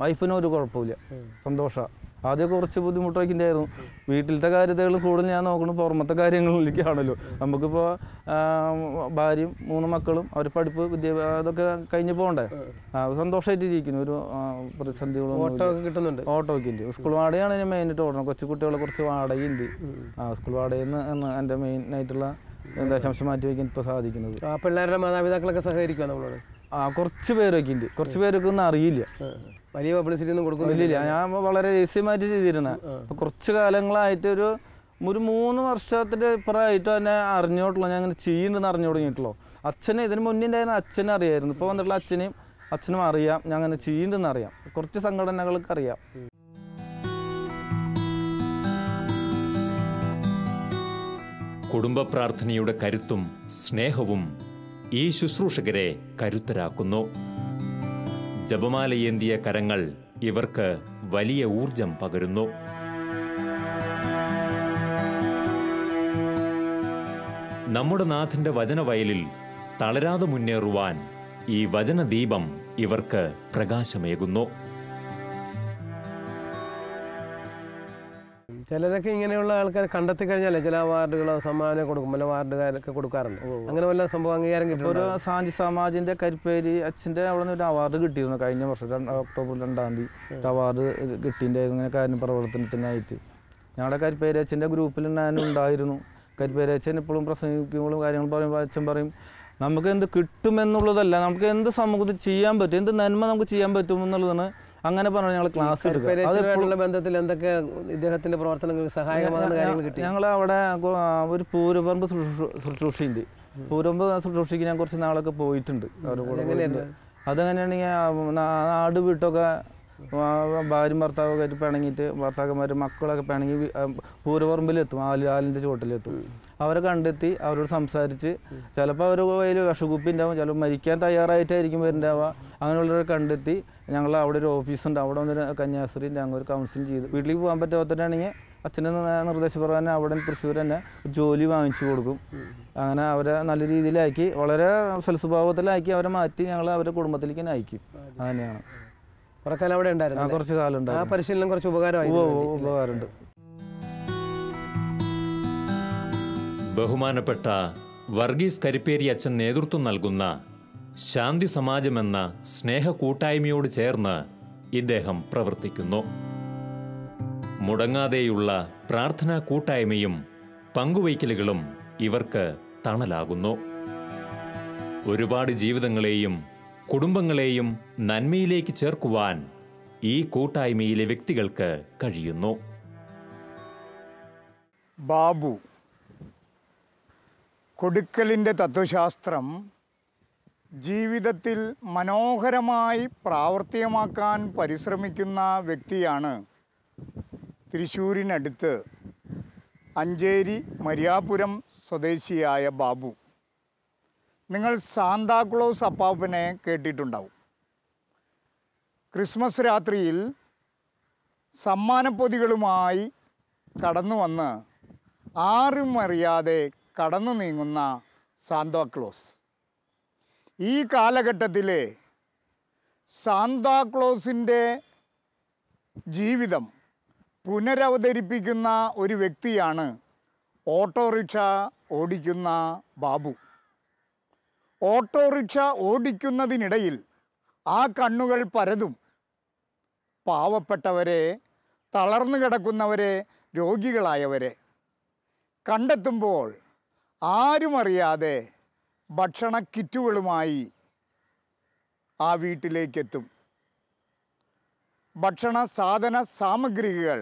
വൈഫിനും ഒരു കുഴപ്പമില്ല, സന്തോഷമാണ്. ആദ്യമൊക്കെ കുറച്ച് ബുദ്ധിമുട്ടൊക്കെ ഉണ്ടായിരുന്നു. വീട്ടിലത്തെ കാര്യത്തിൽ കൂടുതൽ ഞാൻ നോക്കണം, പുറമത്തെ കാര്യങ്ങളിലേക്കാണല്ലോ. നമുക്കിപ്പോൾ ഭാര്യയും 3 മക്കളും അവർ പഠിപ്പ് അതൊക്കെ കഴിഞ്ഞ് പോകണ്ടേ. സന്തോഷമായിട്ട് ജീവിക്കുന്നു. ഒരു പ്രതിസന്ധികളും കിട്ടുന്നുണ്ട്. ഓട്ടോ ഒക്കെ ഉണ്ട്. സ്കൂൾ വാടകയാണ് ഞാൻ മെയിനായിട്ട് ഓടണം. കൊച്ചു കുട്ടികളെ കുറച്ച് വാടകയുണ്ട്. സ്കൂൾ വാടകയിൽ നിന്ന് എൻ്റെ മെയിനായിട്ടുള്ള ദശാംശം മാറ്റി വയ്ക്കാൻ ഇപ്പോൾ സാധിക്കുന്നത്. പിള്ളേരുടെ മാതാപിതാക്കളൊക്കെ സഹകരിക്കുക നമ്മളോട്? കുറച്ച് പേരൊക്കെ ഉണ്ട്. കുറച്ച് പേരൊക്കെ ഒന്നും അറിയില്ല, വലിയ പബ്ലിസിറ്റി ഒന്നും കൊടുക്കുന്നില്ല. ഞാൻ വളരെ രഹസ്യമായിട്ട് ചെയ്തിരുന്ന. അപ്പോൾ കുറച്ച് കാലങ്ങളായിട്ട് ഒരു 3 വർഷത്തിൻ്റെ ഇപ്പുറമായിട്ട് തന്നെ അറിഞ്ഞോട്ടുള്ളൂ. ഞാൻ അങ്ങനെ ചെയ്യുന്നുണ്ടെന്ന് അറിഞ്ഞു തുടങ്ങിയിട്ടുള്ളൂ. അച്ഛനെ ഇതിന് മുന്നേ ഉണ്ടായിരുന്ന അച്ഛനെ അറിയായിരുന്നു. ഇപ്പോൾ വന്നിട്ടുള്ള അച്ഛനും അറിയാം ഞാൻ അങ്ങനെ ചെയ്യുന്നുണ്ടെന്ന് അറിയാം. കുറച്ച് സംഘടനകൾക്ക് അറിയാം. കുടുംബ പ്രാർത്ഥനയുടെ കരുത്തും സ്നേഹവും ഈ ശുശ്രൂഷകരെ കരുത്തരാക്കുന്നു. ജപമാലയേന്തിയ കരങ്ങൾ ഇവർക്ക് വലിയ ഊർജം പകരുന്നു. നമ്മുടെ നാഥന്റെ വചനവയലിൽ തളരാതെ മുന്നേറുവാൻ ഈ വചനദീപം ഇവർക്ക് പ്രകാശമേകുന്നു. ചിലരൊക്കെ ഇങ്ങനെയുള്ള ആൾക്കാർ കണ്ടെത്തി കഴിഞ്ഞാലേ ചില അവാർഡുകളോ സമ്മാനം കൊടുക്കും, പല അവാർഡുകാരൊക്കെ കൊടുക്കാറുണ്ട്. അങ്ങനെ വല്ല സംഭവം അംഗീകാരം കിട്ടും. ഒരു സാഞ്ചി സമാജിൻ്റെ കരിപ്പേരി അച്ഛൻ്റെ അവിടെ നിന്ന് ഒരു അവാർഡ് കിട്ടിയിരുന്നു കഴിഞ്ഞ വർഷം ഒക്ടോബർ 2-ാം തീയതി. ഒരു അവാർഡ് കിട്ടിയിട്ടുണ്ടായിരുന്നു ഇങ്ങനെ കാര്യം പ്രവർത്തനത്തിനായിട്ട്. ഞങ്ങളുടെ കരിപ്പേരി അച്ഛൻ്റെ ഗ്രൂപ്പിൽ ഞാനും ഉണ്ടായിരുന്നു. കരിപ്പേരി അച്ഛൻ എപ്പോഴും പ്രസംഗിക്കുമ്പോഴും കാര്യങ്ങൾ പറയുമ്പോൾ അച്ഛൻ പറയും, നമുക്ക് എന്ത് കിട്ടുമെന്നുള്ളതല്ല, നമുക്ക് എന്ത് സമൂഹത്തിൽ ചെയ്യാൻ പറ്റും, എന്ത് നന്മ നമുക്ക് ചെയ്യാൻ പറ്റും എന്നുള്ളതാണ്. അങ്ങനെ പറഞ്ഞാൽ ഞങ്ങൾ ക്ലാസ് എടുക്കുക. ബന്ധത്തിൽ എന്തൊക്കെ ഇദ്ദേഹത്തിന്റെ പ്രവർത്തനങ്ങൾക്ക് സഹായകമാകുന്ന കാര്യങ്ങൾ കിട്ടി. ഞങ്ങൾ അവിടെ ഒരു പൂരപറമ്പ് ശുശ്രൂഷയുണ്ട്. പൂരപറമ്പ് ശുശ്രൂഷയ്ക്ക് ഞാൻ കുറച്ച് നാളൊക്കെ പോയിട്ടുണ്ട് അവരുടെ കൂടെ. അതെങ്ങനെയാണെങ്കിൽ നാട് വീട്ടൊക്കെ ഭാര്യയും ഭർത്താവൊക്കെ ആയിട്ട് പിണങ്ങിയിട്ട് ഭർത്താക്കന്മാരും മക്കളൊക്കെ പിണങ്ങി പൂരപറമ്പിലെത്തും, ആലിൻ്റെ ചുവട്ടിലെത്തും. അവരെ കണ്ടെത്തി അവരോട് സംസാരിച്ച് ചിലപ്പോൾ അവർ കയ്യിൽ വിഷകുപ്പി ഉണ്ടാവും, ചിലപ്പോൾ മരിക്കാൻ തയ്യാറായിട്ടായിരിക്കും വരുന്നുണ്ടാവുക. അങ്ങനെയുള്ളവരെ കണ്ടെത്തി ഞങ്ങൾ അവിടെ ഒരു ഓഫീസുണ്ട്, അവിടെ വന്നൊരു കന്യാസ്ത്രീൻ്റെ അങ്ങ് ഒരു കൗൺസിലിംഗ് ചെയ്ത് വീട്ടിലേക്ക് പോകാൻ പറ്റാത്തവരാണെങ്കിൽ അച്ഛൻ്റെ നിർദ്ദേശപ്രകാരം അവിടെ തൃശ്ശൂർ തന്നെ ജോലി വാങ്ങിച്ചു കൊടുക്കും. അങ്ങനെ അവരെ നല്ല രീതിയിലാക്കി വളരെ സൽസ്വഭാവത്തിലാക്കി അവരെ മാറ്റി ഞങ്ങൾ അവരുടെ കുടുംബത്തിലേക്ക് തന്നെ അയക്കും. അങ്ങനെയാണ്. കുറേ കാലം അവിടെ ഉണ്ടായിരുന്നു. കുറച്ച് കാലം ഉണ്ട്. ആ പരിശീലനം കുറച്ച് ഉപകാരമുണ്ട്. ബഹുമാനപ്പെട്ട വർഗീസ് കരിപ്പേരി അച്ഛൻ നേതൃത്വം നൽകുന്ന ശാന്തി സമാജമെന്ന സ്നേഹ കൂട്ടായ്മയോട് ചേർന്ന് ഇദ്ദേഹം പ്രവർത്തിക്കുന്നു. മുടങ്ങാതെയുള്ള പ്രാർത്ഥനാ കൂട്ടായ്മയും പങ്കുവയ്ക്കലുകളും ഇവർക്ക് തണലാകുന്നു. ഒരുപാട് ജീവിതങ്ങളെയും കുടുംബങ്ങളെയും നന്മയിലേക്ക് ചേർക്കുവാൻ ഈ കൂട്ടായ്മയിലെ വ്യക്തികൾക്ക് കഴിയുന്നു. ബാബു കൊടുക്കലിൻ്റെ തത്വശാസ്ത്രം ജീവിതത്തിൽ മനോഹരമായി പ്രാവർത്തികമാക്കാൻ പരിശ്രമിക്കുന്ന വ്യക്തിയാണ് തൃശ്ശൂരിനടുത്ത് അഞ്ചേരി മരിയാപുരം സ്വദേശിയായ ബാബു. നിങ്ങൾ സാന്താക്ലോസ് അപ്പാപ്പനെ കേട്ടിട്ടുണ്ടാവും. ക്രിസ്മസ് രാത്രിയിൽ സമ്മാനപ്പൊതികളുമായി കടന്നു വന്ന് ആരും അറിയാതെ കടന്നു നീങ്ങുന്ന സാന്താക്ലോസ്. ഈ കാലഘട്ടത്തിലെ സാന്താക്ലോസിൻ്റെ ജീവിതം പുനരവതരിപ്പിക്കുന്ന ഒരു വ്യക്തിയാണ് ഓട്ടോറിക്ഷ ഓടിക്കുന്ന ബാബു. ഓട്ടോറിക്ഷ ഓടിക്കുന്നതിനിടയിൽ ആ കണ്ണുകൾ പരതും പാവപ്പെട്ടവരെ, തളർന്നു കിടക്കുന്നവരെ, രോഗികളായവരെ കണ്ടെത്തുമ്പോൾ ആരും അറിയാതെ ഭക്ഷണ കിറ്റുകളുമായി ആ വീട്ടിലേക്കെത്തും. ഭക്ഷണ സാധന സാമഗ്രികൾ,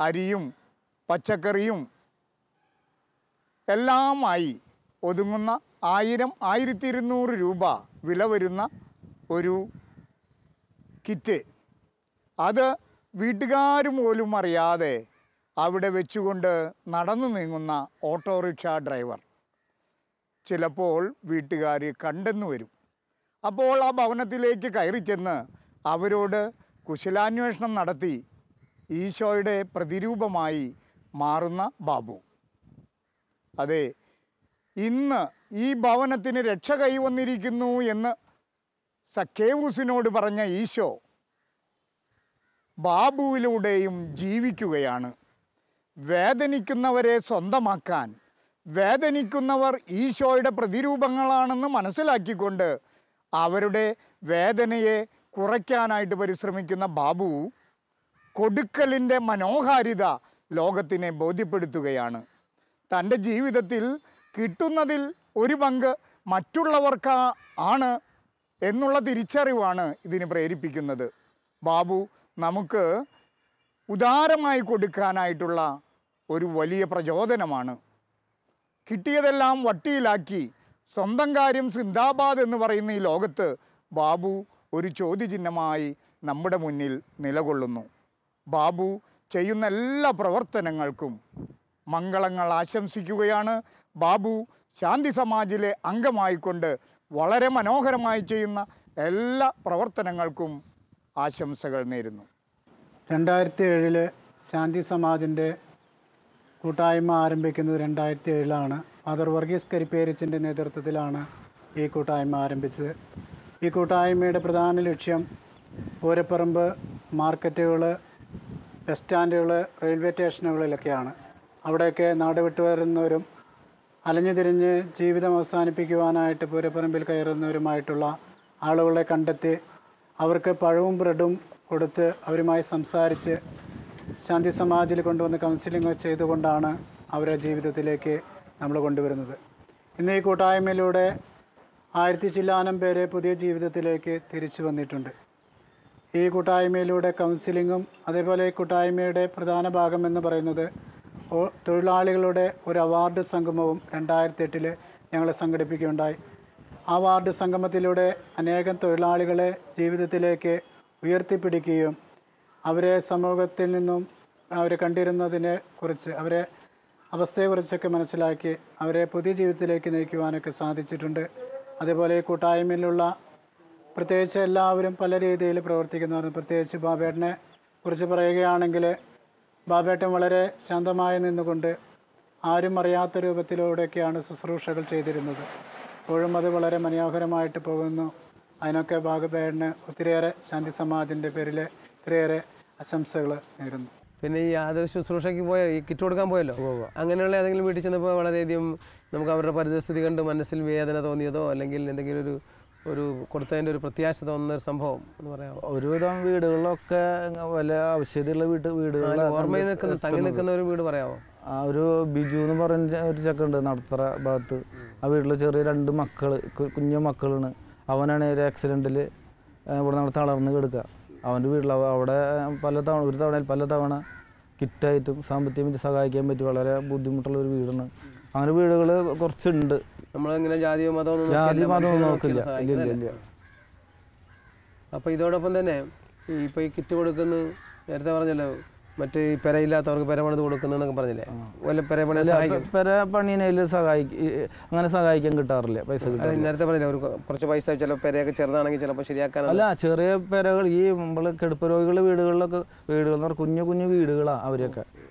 അരിയും പച്ചക്കറിയും എല്ലാമായി ഒതുങ്ങുന്ന 1000-1200 രൂപ വില വരുന്ന ഒരു കിറ്റ്, അത് വീട്ടുകാരും പോലും അറിയാതെ അവിടെ വെച്ചുകൊണ്ട് നടന്നു നീങ്ങുന്ന ഓട്ടോറിക്ഷ ഡ്രൈവർ ചിലപ്പോൾ വീട്ടുകാർ കണ്ടെന്നു വരും. അപ്പോൾ ആ ഭവനത്തിലേക്ക് കയറി ചെന്ന് അവരോട് കുശലാന്വേഷണം നടത്തി ഈശോയുടെ പ്രതിരൂപമായി മാറുന്ന ബാബു. അതെ, ഇന്ന് ഈ ഭവനത്തിന് രക്ഷ കൈവന്നിരിക്കുന്നു എന്ന് സക്കേവൂസിനോട് പറഞ്ഞ ഈശോ ബാബുവിലൂടെയും ജീവിക്കുകയാണ്. വേദനിക്കുന്നവരെ സ്വന്തമാക്കാൻ, വേദനിക്കുന്നവർ ഈശോയുടെ പ്രതിരൂപങ്ങളാണെന്ന് മനസ്സിലാക്കിക്കൊണ്ട് അവരുടെ വേദനയെ കുറയ്ക്കാനായിട്ട് പരിശ്രമിക്കുന്ന ബാബു കൊടുക്കലിൻ്റെ മനോഹാരിത ലോകത്തിനെ ബോധ്യപ്പെടുത്തുകയാണ്. തൻ്റെ ജീവിതത്തിൽ കിട്ടുന്നതിൽ ഒരു പങ്ക് മറ്റുള്ളവർക്ക് ആണ് എന്നുള്ള തിരിച്ചറിവാണ് ഇതിന് പ്രേരിപ്പിക്കുന്നത്. ബാബു നമുക്ക് ഉദാരമായി കൊടുക്കാനായിട്ടുള്ള ഒരു വലിയ പ്രചോദനമാണ്. കിട്ടിയതെല്ലാം വട്ടിയിലാക്കി സ്വന്തം കാര്യം സിന്ദാബാദ് എന്ന് പറയുന്ന ഈ ലോകത്ത് ബാബു ഒരു ചോദ്യചിഹ്നമായി നമ്മുടെ മുന്നിൽ നിലകൊള്ളുന്നു. ബാബു ചെയ്യുന്ന എല്ലാ പ്രവർത്തനങ്ങൾക്കും മംഗളങ്ങൾ ആശംസിക്കുകയാണ്. ബാബു ശാന്തി സമാജിലെ അംഗമായിക്കൊണ്ട് വളരെ മനോഹരമായി ചെയ്യുന്ന എല്ലാ പ്രവർത്തനങ്ങൾക്കും ആശംസകൾ നേരുന്നു. 2007 ശാന്തി സമാജിൻ്റെ കൂട്ടായ്മ ആരംഭിക്കുന്നത് 2007 ഫാദർ വർഗീസ് കരിപ്പേരിച്ചിൻ്റെ നേതൃത്വത്തിലാണ് ഈ കൂട്ടായ്മ ആരംഭിച്ചത്. ഈ കൂട്ടായ്മയുടെ പ്രധാന ലക്ഷ്യം പൂരപ്പറമ്പ്, മാർക്കറ്റുകൾ, ബസ് സ്റ്റാൻഡുകൾ, റെയിൽവേ സ്റ്റേഷനുകളിലൊക്കെയാണ്. അവിടെയൊക്കെ നാട് വിട്ടു വരുന്നവരും അലഞ്ഞു തിരിഞ്ഞ് ജീവിതം അവസാനിപ്പിക്കുവാനായിട്ട് പൂരപ്പറമ്പിൽ കയറുന്നവരുമായിട്ടുള്ള ആളുകളെ കണ്ടെത്തി അവർക്ക് പഴവും ബ്രെഡും കൊടുത്ത് അവരുമായി സംസാരിച്ച് ശാന്തി സമാജിൽ കൊണ്ടുവന്ന് കൗൺസിലിംഗ് ചെയ്തുകൊണ്ടാണ് അവരെ ജീവിതത്തിലേക്ക് നമ്മൾ കൊണ്ടുവരുന്നത്. ഇന്ന് ഈ കൂട്ടായ്മയിലൂടെ 1000 ചില്ലാനം പേരെ പുതിയ ജീവിതത്തിലേക്ക് തിരിച്ചു വന്നിട്ടുണ്ട്. ഈ കൂട്ടായ്മയിലൂടെ കൗൺസിലിങ്ങും അതേപോലെ ഈ കൂട്ടായ്മയുടെ പ്രധാന ഭാഗമെന്ന് പറയുന്നത് തൊഴിലാളികളുടെ ഒരു അവാർഡ് സംഗമവും 2008 ഞങ്ങൾ സംഘടിപ്പിക്കുകയുണ്ടായി. ആ അവാർഡ് സംഗമത്തിലൂടെ അനേകം തൊഴിലാളികളെ ജീവിതത്തിലേക്ക് ഉയർത്തിപ്പിടിക്കുകയും അവരെ സമൂഹത്തിൽ നിന്നും അവർ കണ്ടിരുന്നതിനെ കുറിച്ച് അവരെ അവസ്ഥയെക്കുറിച്ചൊക്കെ മനസ്സിലാക്കി അവരെ പുതിയ ജീവിതത്തിലേക്ക് നയിക്കുവാനൊക്കെ സാധിച്ചിട്ടുണ്ട്. അതേപോലെ ഈ കൂട്ടായ്മയിലുള്ള പ്രത്യേകിച്ച് എല്ലാവരും പല രീതിയിൽ പ്രവർത്തിക്കുന്നവർ, പ്രത്യേകിച്ച് ബാബേട്ടനെ കുറിച്ച് പറയുകയാണെങ്കിൽ ബാബേട്ടൻ വളരെ ശാന്തമായി നിന്നുകൊണ്ട് ആരും അറിയാത്ത രൂപത്തിലൂടെയൊക്കെയാണ് ശുശ്രൂഷകൾ ചെയ്തിരുന്നത്. ഇപ്പോഴും അത് വളരെ മനോഹരമായിട്ട് പോകുന്നു. അതിനൊക്കെ ബാബേട്ടന് ഒത്തിരിയേറെ ശാന്തി സമാജിൻ്റെ പേരിൽ ഒത്തിരിയേറെ ആശംസകൾ നേരുന്നു. പിന്നെ ഈ ആദർശ ശുശ്രൂഷയ്ക്ക് പോയ ഈ കിറ്റ് കൊടുക്കാൻ പോയല്ലോ, അങ്ങനെയുള്ള ഏതെങ്കിലും വീട്ടിൽ ചെന്നപ്പോൾ വളരെയധികം നമുക്ക് അവരുടെ പരിസ്ഥിതി കണ്ട് മനസ്സിൽ വേദന തോന്നിയതോ അല്ലെങ്കിൽ എന്തെങ്കിലും ഒരു കൊടുത്തതിൻ്റെ ഒരു പ്രത്യാശ തോന്നുന്ന ഒരു സംഭവം എന്ന് പറയാമോ? ഒരുവിധം വീടുകളിലൊക്കെ വല്ല ആവശ്യതയുള്ള വീടുകളിൽ ഓർമ്മയിൽ നിൽക്കുന്ന തങ്ങി നിൽക്കുന്ന ഒരു വീട് പറയാമോ? ആ ഒരു ബിജു എന്ന് പറയുന്ന ഒരു ചെക്കുണ്ട് നടത്തറ ഭാഗത്ത്. ആ വീട്ടിൽ ചെറിയ 2 മക്കൾ, കുഞ്ഞു മക്കളാണ്. അവനാണ് ഒരു ആക്സിഡൻറ്റിൽ ഇവിടെ നമ്മൾ തളർന്ന് കിടക്കുക. അവൻ്റെ വീട്ടിൽ അവിടെ ഒരു തവണ കിറ്റായിട്ടും സാമ്പത്തികമായിട്ട് സഹായിക്കാൻ പറ്റി വളരെ ബുദ്ധിമുട്ടുള്ള ഒരു വീടാണ്. അങ്ങനെ വീടുകൾ കുറച്ചുണ്ട്. നമ്മളിങ്ങനെ ജാതിയോ മതമൊന്നും നോക്കില്ല. ഇല്ല. അപ്പോൾ ഇതോടൊപ്പം തന്നെ ഇപ്പോൾ ഈ കിറ്റ് കൊടുക്കുന്നു, നേരത്തെ പറഞ്ഞല്ലോ മറ്റ് ഈ പെരയില്ലാത്തവർക്ക് പെര പണിത് കൊടുക്കുന്നതെന്നൊക്കെ പറഞ്ഞില്ലേ, വല്ല പെര പണിയിൽ അങ്ങനെ സഹായിക്കാൻ കിട്ടാറില്ല, പൈസ കിട്ടാറില്ല. നേരത്തെ പറഞ്ഞില്ലേ ഒരു കുറച്ച് പൈസ ചില പെരയൊക്കെ ചെറുതാണെങ്കിൽ ചിലപ്പോൾ ശരിയാക്കാൻ അല്ല, ചെറിയ പെരകൾ ഈ നമ്മൾ കിടപ്പ് രോഗികളുടെ വീടുകൾ എന്ന് പറഞ്ഞാൽ കുഞ്ഞു വീടുകളാണ് അവരൊക്കെ.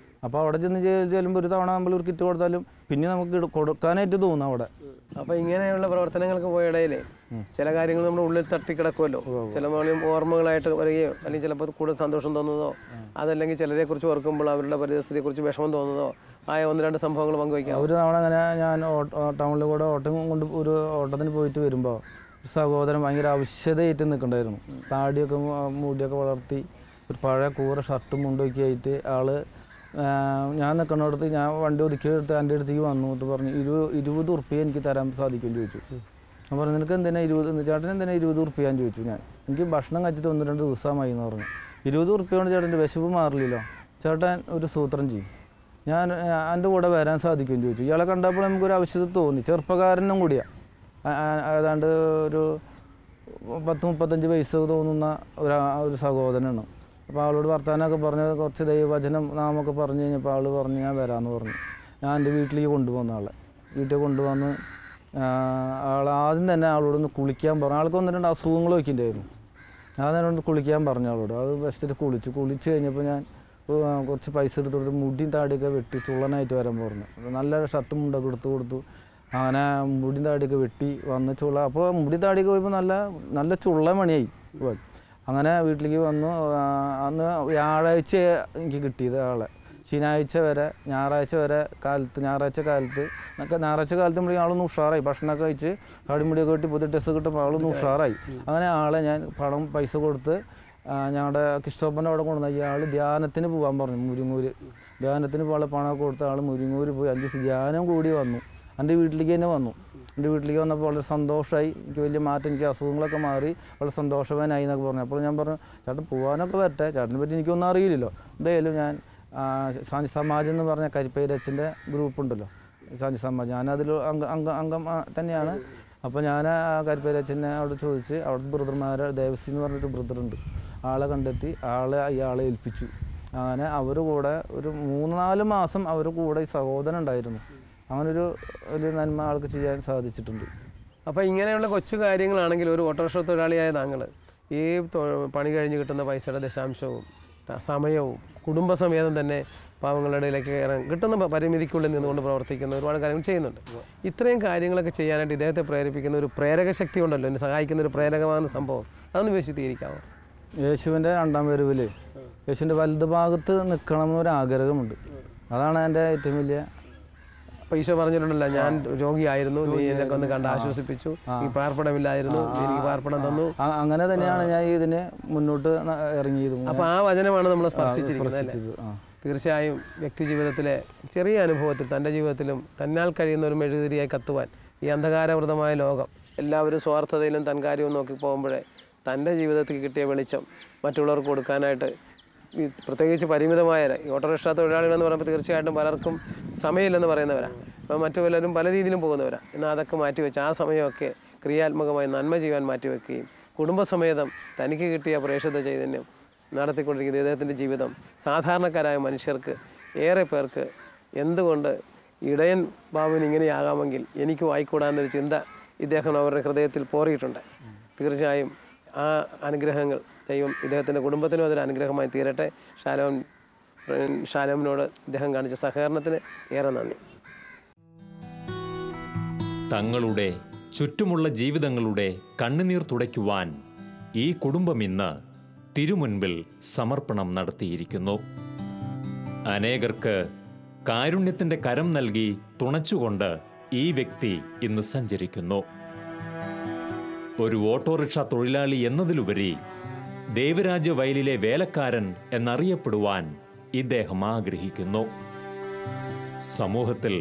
അപ്പോൾ അവിടെ ചെല്ലുമ്പോൾ ഒരു തവണ നമ്മൾ ഒരു കിറ്റ് കൊടുത്താലും പിന്നെ നമുക്ക് കൊടുക്കാനായിട്ട് തോന്നും അവിടെ. അപ്പോൾ ഇങ്ങനെയുള്ള പ്രവർത്തനങ്ങൾക്ക് പോയ ഇടയിലേ ചില കാര്യങ്ങൾ നമ്മുടെ ഉള്ളിൽ തട്ടിക്കിടക്കുമല്ലോ. ചില ഓർമ്മകളായിട്ട് വരികയോ അല്ലെങ്കിൽ ചിലപ്പോൾ കൂടുതൽ സന്തോഷം തോന്നുന്നതോ അതല്ലെങ്കിൽ ചിലരെക്കുറിച്ച് ഓർക്കുമ്പോൾ അവരുടെ പരിസ്ഥിതിയെക്കുറിച്ച് വിഷമം തോന്നുന്നതോ ആയ 1-2 സംഭവങ്ങൾ പങ്കുവയ്ക്കാം. ഒരു തവണ അങ്ങനെ ഞാൻ ടൗണിൽ കൂടെ ഒരു ഓട്ടത്തിന് പോയിട്ട് വരുമ്പോൾ സഹോദരൻ ഭയങ്കര ആവശ്യതയായിട്ട് നിൽക്കണ്ടായിരുന്നു. താടിയൊക്കെ മുടിയൊക്കെ വളർത്തി ഒരു പഴയ കൂറ ഷർട്ടും മുണ്ടൊക്കെ ആയിട്ട് ഞാൻ നിൽക്കുന്നിടത്ത് ഞാൻ വണ്ടി ഒതുക്കിയെടുത്ത് എൻ്റെ അടുത്തേക്ക് വന്നിട്ട് പറഞ്ഞു 20 ഉറുപ്പ്യ എനിക്ക് തരാൻ സാധിക്കുമെന്ന് ചോദിച്ചു. ഞാൻ പറഞ്ഞു നിനക്ക് എന്തിനാ 20 ചേട്ടൻ എന്തിനാ 20 ഉറുപ്പ്യാന്ന് ചോദിച്ചു. ഞാൻ എനിക്ക് ഭക്ഷണം കഴിച്ചിട്ട് 1-2 ദിവസമായി എന്ന് പറഞ്ഞു. 20 ഉറുപ്പ്യ കൊണ്ട് ചേട്ടൻ്റെ വിശപ്പ് മാറില്ലല്ലോ, ചേട്ടൻ ഒരു സൂത്രം ചെയ്യും, ഞാൻ എൻ്റെ കൂടെ വരാൻ സാധിക്കുമെന്ന് ചോദിച്ചു. ഇയാളെ കണ്ടപ്പോൾ നമുക്കൊരു ആവശ്യത തോന്നി. ചെറുപ്പക്കാരനും കൂടിയാണ്, ഏതാണ്ട് ഒരു 10-35 വയസ്സ് തോന്നുന്ന ഒരു സഹോദരനാണ്. അപ്പോൾ അവളോട് വർത്താനമൊക്കെ പറഞ്ഞത് കുറച്ച് ദൈവവചനം നാമൊക്കെ പറഞ്ഞു കഴിഞ്ഞപ്പോൾ ആൾ പറഞ്ഞു ഞാൻ വരാമെന്ന് പറഞ്ഞു. ഞാൻ എൻ്റെ വീട്ടിലേക്ക് കൊണ്ടുവന്ന വീട്ടിൽ കൊണ്ടുവന്ന് ആദ്യം തന്നെ ആളോടൊന്ന് കുളിക്കാൻ പറഞ്ഞു. ആൾക്ക് 1-2 അസുഖങ്ങളൊക്കെ ഉണ്ടായിരുന്നു. ഞാൻ തന്നെ കുളിക്കാൻ പറഞ്ഞു ആളോട്. അത് ബെസ്റ്റിട്ട് കുളിച്ച് കഴിഞ്ഞപ്പോൾ ഞാൻ കുറച്ച് പൈസ എടുത്തോട്ട് മുടിയും താടിയൊക്കെ വെട്ടി ചുള്ളനായിട്ട് വരാൻ പറഞ്ഞു. നല്ല ഷർട്ടും മുണ്ടൊക്കെ കൊടുത്തു. അങ്ങനെ മുടിയും താടിയൊക്കെ വെട്ടി വന്ന് ചുള്ള. അപ്പോൾ മുടി താടിയൊക്കെ പോയപ്പോൾ നല്ല ചുള്ള മണിയായി. അങ്ങനെ വീട്ടിലേക്ക് വന്നു. അന്ന് വ്യാഴാഴ്ച എനിക്ക് കിട്ടിയത് ആളെ. ശനിയാഴ്ച വരെ ഞായറാഴ്ച കാലത്ത് ആളൊന്ന് ഉഷാറായി. ഭക്ഷണമൊക്കെ കഴിച്ച് കാടിമുടിയൊക്കെ കെട്ടി പുതിയ ഡ്രസ്സ് കിട്ടുമ്പോൾ ആളൊന്ന് ഉഷാറായി. അങ്ങനെ ആളെ ഞാൻ പൈസ കൊടുത്ത് ഞങ്ങളുടെ കിഷ്ടോപ്പൻ്റെ അവിടെ കൊണ്ടുവന്ന ആൾ ധ്യാനത്തിന് പോകാൻ പറഞ്ഞു. മുരിങ്ങൂര് ധ്യാനത്തിന് പോകാനുള്ള പണമൊക്കെ കൊടുത്ത ആൾ മുരിങ്ങൂര് പോയി 5 ദിവസം ധ്യാനം കൂടി വന്നു. എൻ്റെ വീട്ടിലേക്ക് തന്നെ വന്നു. എൻ്റെ വീട്ടിലേക്ക് വന്നപ്പോൾ വളരെ സന്തോഷമായി. എനിക്ക് വലിയ മാറ്റം, എനിക്ക് അസുഖങ്ങളൊക്കെ മാറി വളരെ സന്തോഷവാനായി എന്നൊക്കെ പറഞ്ഞു. അപ്പോൾ ഞാൻ പറഞ്ഞു ചേട്ടൻ പോകാനൊക്കെ വരട്ടെ, ചേട്ടനെ പറ്റി എനിക്കൊന്നും അറിയില്ലല്ലോ. എന്തായാലും ഞാൻ ശാന്തി സമാജ് എന്ന് പറഞ്ഞ കരിപ്പേരച്ഛൻ്റെ ഗ്രൂപ്പുണ്ടല്ലോ, ശാന്തി സമാജ്, ഞാനതിൽ അംഗം തന്നെയാണ്. അപ്പോൾ ഞാൻ ആ കരിപ്പേരച്ഛനെ അവിടെ ചോദിച്ച് അവിടെ ബ്രദർമാരെ ദേവസി എന്ന് പറഞ്ഞിട്ട് ബ്രദറുണ്ട്, ആളെ കണ്ടെത്തി ഇയാളെ ഏൽപ്പിച്ചു. അങ്ങനെ അവർ കൂടെ ഒരു 3-4 മാസം അവർ കൂടെ ഈ സഹോദരൻ ഉണ്ടായിരുന്നു. അങ്ങനൊരു നന്മ ആൾക്ക് ചെയ്യാൻ സാധിച്ചിട്ടുണ്ട്. അപ്പോൾ ഇങ്ങനെയുള്ള കൊച്ചു കാര്യങ്ങളാണെങ്കിൽ ഒരു ഓട്ടോറിക്ഷ തൊഴിലാളിയായ താങ്കൾ ഈ പണി കഴിഞ്ഞ് കിട്ടുന്ന പൈസയുടെ ദശാംശവും സമയവും കുടുംബസമേതം തന്നെ പാവങ്ങളുടെ ഇടയിലേക്ക് കയറാൻ കിട്ടുന്ന പരിമിതിക്കുള്ളിൽ നിന്നുകൊണ്ട് പ്രവർത്തിക്കുന്ന ഒരുപാട് കാര്യങ്ങൾ ചെയ്യുന്നുണ്ട്. ഇത്രയും കാര്യങ്ങളൊക്കെ ചെയ്യാനായിട്ട് ഇദ്ദേഹത്തെ പ്രേരിപ്പിക്കുന്ന ഒരു പ്രേരക ശക്തി ഉണ്ടല്ലോ, എന്നെ സഹായിക്കുന്ന ഒരു പ്രേരകമാകുന്ന സംഭവം, അതൊന്ന് വിശദീകരിക്കാമോ? യേശുവിൻ്റെ 2ാം വരവിൽ യേശുവിൻ്റെ വലത് ഭാഗത്ത് നിൽക്കണം എന്നൊരാഗ്രഹമുണ്ട്. അതാണ് എൻ്റെ ഏറ്റവും വലിയ. അപ്പോൾ ഈശോ പറഞ്ഞിട്ടുണ്ടല്ലോ, ഞാൻ രോഗിയായിരുന്നു, നീ എന്നെ ഒന്ന് കണ്ട് ആശ്വസിപ്പിച്ചു, ഈ പാർപ്പിടമില്ലായിരുന്നു, എനിക്ക് പാർപ്പിടം തന്നു. അങ്ങനെ തന്നെയാണ് ഞാൻ ഇതിന് മുന്നോട്ട് ഇറങ്ങിയത്. അപ്പോൾ ആ വചനമാണ് നമ്മൾ സ്പർശിച്ചിരിക്കുന്നത്. തീർച്ചയായും വ്യക്തി ജീവിതത്തിലെ ചെറിയ അനുഭവത്തിൽ തൻ്റെ ജീവിതത്തിലും തന്നാൽ കഴിയുന്ന ഒരു മെഴുകുതിരിയായി കത്തുവാൻ ഈ അന്ധകാരവൃതമായ ലോകം എല്ലാവരും സ്വാർത്ഥതയിലും തൻകാര്യവും നോക്കി പോകുമ്പോഴേ തൻ്റെ ജീവിതത്തിൽ കിട്ടിയ വെളിച്ചം മറ്റുള്ളവർക്ക് കൊടുക്കാനായിട്ട് പ്രത്യേകിച്ച് പരിമിതമായ ഈ ഓട്ടോറിക്ഷ തൊഴിലാളികളെന്ന് പറയുമ്പോൾ തീർച്ചയായിട്ടും പലർക്കും സമയമില്ലെന്ന് പറയുന്നവരാണ്. അപ്പോൾ മറ്റു പലരും പല രീതിയിലും പോകുന്നവരാണ്. എന്നാൽ അതൊക്കെ മാറ്റിവെച്ച് ആ സമയമൊക്കെ ക്രിയാത്മകമായി നന്മ ചെയ്യാൻ മാറ്റിവെക്കുകയും കുടുംബസമേതം തനിക്ക് കിട്ടിയ പ്രേക്ഷിത ചൈതന്യം നടത്തിക്കൊണ്ടിരിക്കുന്ന ഇദ്ദേഹത്തിൻ്റെ ജീവിതം സാധാരണക്കാരായ മനുഷ്യർക്ക് ഏറെ പേർക്ക് എന്തുകൊണ്ട് ഇടയൻ ബാബുവിന് ഇങ്ങനെയാകാമെങ്കിൽ എനിക്കും ആയിക്കൂടാന്നൊരു ചിന്ത ഇദ്ദേഹം അവരുടെ ഹൃദയത്തിൽ പോറിയിട്ടുണ്ട്. തീർച്ചയായും ആ അനുഗ്രഹങ്ങൾ ദൈവം ഇദ്ദേഹത്തിൻ്റെ കുടുംബത്തിനും അതൊരു അനുഗ്രഹമായി തീരട്ടെ. ഷാലോം ഷാലോമിനോട് ഇദ്ദേഹം കാണിച്ച സഹകരണത്തിന് ഏറെ നന്ദി. തങ്ങളുടെ ചുറ്റുമുള്ള ജീവിതങ്ങളുടെ കണ്ണുനീർ തുടയ്ക്കുവാൻ ഈ കുടുംബം ഇന്ന് തിരുമുൻപിൽ സമർപ്പണം നടത്തിയിരിക്കുന്നു. അനേകർക്ക് കാരുണ്യത്തിൻ്റെ കരം നൽകി തുണച്ചുകൊണ്ട് ഈ വ്യക്തി ഇന്ന് സഞ്ചരിക്കുന്നു. ഒരു ഓട്ടോറിക്ഷ തൊഴിലാളി എന്നതിലുപരി ദേവരാജ്യ വയലിലെ വേലക്കാരൻ എന്നറിയപ്പെടുവാൻ ഇദ്ദേഹം ആഗ്രഹിക്കുന്നു. സമൂഹത്തിൽ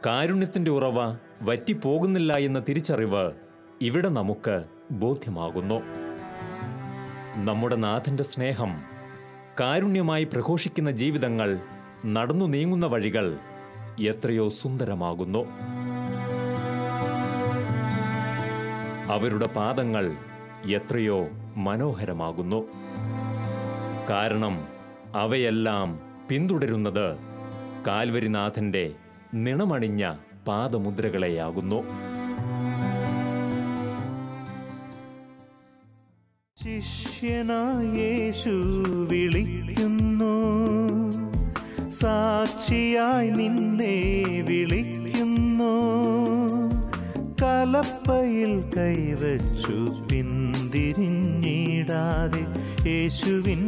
കാരുണ്യത്തിൻ്റെ ഉറവ വറ്റിപ്പോകുന്നില്ല എന്ന തിരിച്ചറിവ് ഇവിടെ നമുക്ക് ബോധ്യമാകുന്നു. നമ്മുടെ നാഥൻ്റെ സ്നേഹം കാരുണ്യമായി പ്രഘോഷിക്കുന്ന ജീവിതങ്ങൾ നടന്നു നീങ്ങുന്ന വഴികൾ എത്രയോ സുന്ദരമാകുന്നു. അവരുടെ പാദങ്ങൾ എത്രയോ മനോഹരമാകുന്നു. കാരണം അവയെല്ലാം പിന്തുടരുന്നത് കാൽവരിനാഥൻ്റെ നിണമണിഞ്ഞ പാദമുദ്രകളെയാകുന്നു. ശിഷ്യനായ യേശു വിളിക്കുന്നു, സാക്ഷിയായി നിന്നെ വിളിക്കുന്നു. കലപ്പയിൽ കൈവച്ചു പിന്തിരിഞ്ഞിടാതെ യേശുവിൻ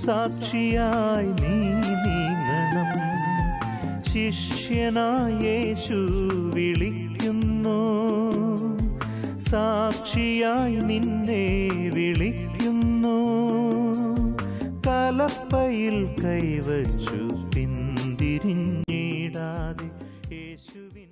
സാക്ഷിയായി നീ നീങ്ങണം. ശിഷ്യനായ യേശു വിളിക്കുന്നു, സാക്ഷിയായി നിന്നെ വിളിക്കുന്നു. കലപ്പയിൽ കൈവച്ചു പിന്തിരിഞ്ഞിടാതെ യേശുവിൻ